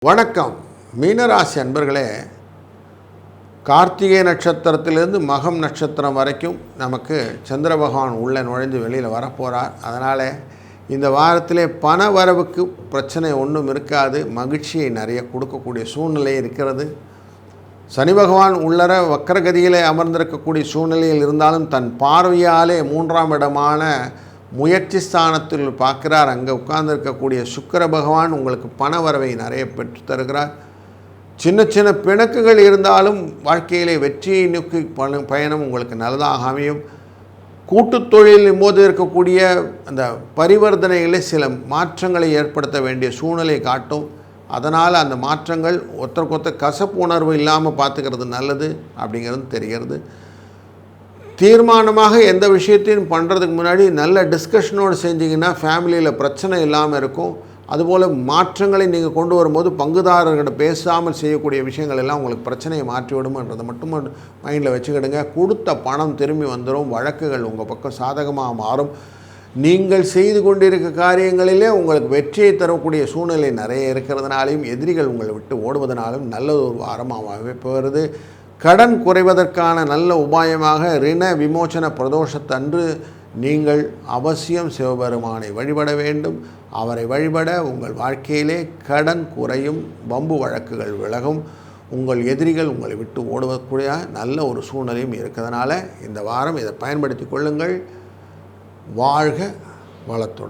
வணக்கம் மீனராசி அன்பர்களே, கார்த்திகை நட்சத்திரத்திலிருந்து மகம் நட்சத்திரம் வரைக்கும் நமக்கு சந்திர பகவான் உள்ளே நுழைந்து வெளியில் வரப்போகிறார். அதனால் இந்த வாரத்திலே பண வரவுக்கு பிரச்சனை ஒன்றும் இருக்காது. மகிழ்ச்சியை நிறைய கொடுக்கக்கூடிய சூழ்நிலை இருக்கிறது. சனி பகவான் உள்ளர வக்கரகதியிலே அமர்ந்திருக்கக்கூடிய சூழ்நிலையில் இருந்தாலும் தன் பார்வையாலே 3ஆம் இடமான முயற்சி ஸ்தானத்தில் பார்க்குறார். அங்கே உட்கார்ந்துருக்கக்கூடிய சுக்கிர பகவான் உங்களுக்கு பண வரவை நிறைய பெற்று தருகிறார். சின்ன சின்ன பிணக்குகள் இருந்தாலும் வாழ்க்கையிலே வெற்றியை நோக்கி பயணம் உங்களுக்கு நல்லதாக அமையும். கூட்டுத் தொழிலின் போது இருக்கக்கூடிய அந்த பரிவர்த்தனைகளில் சில மாற்றங்களை ஏற்படுத்த வேண்டிய சூழ்நிலை காட்டும். அதனால் அந்த மாற்றங்கள் ஒருத்தருக்கொருத்தர் கசப்பு உணர்வு இல்லாமல் பார்த்துக்கிறது நல்லது அப்படிங்கிறது தெரிகிறது. தீர்மானமாக எந்த விஷயத்தையும் பண்ணுறதுக்கு முன்னாடி நல்ல டிஸ்கஷனோடு செஞ்சிங்கன்னா ஃபேமிலியில் பிரச்சனை இல்லாமல் இருக்கும். அதுபோல் மாற்றங்களை நீங்கள் கொண்டு வரும்போது பங்குதாரர்கிட்ட பேசாமல் செய்யக்கூடிய விஷயங்கள் எல்லாம் உங்களுக்கு பிரச்சனையை மாற்றிவிடும்ன்றதை மட்டும் மைண்டில் வச்சுக்கிடுங்க. கொடுத்த பணம் திரும்பி வந்துடும். வழக்குகள் உங்கள் பக்கம் சாதகமாக மாறும். நீங்கள் செய்து கொண்டிருக்க காரியங்களிலே உங்களுக்கு வெற்றியை தரக்கூடிய சூழ்நிலை நிறைய இருக்கிறதுனாலையும் எதிரிகள் உங்களை விட்டு ஓடுவதனாலும் நல்ல ஒரு வாரமாக போகிறது. கடன் குறைவதற்கான நல்ல உபாயமாக ரிண விமோசன பிரதோஷத்தன்று நீங்கள் அவசியம் சிவபெருமானை வழிபட வேண்டும். அவரை வழிபட உங்கள் வாழ்க்கையிலே கடன் குறையும், வம்பு வழக்குகள் விலகும், உங்கள் எதிரிகள் உங்களை விட்டு ஓடுவதற்குரிய நல்ல ஒரு சூழ்நிலையும் இருக்கிறதுனால இந்த வாரம் இதை பயன்படுத்தி கொள்ளுங்கள். வாழ்க வளத்துடன்.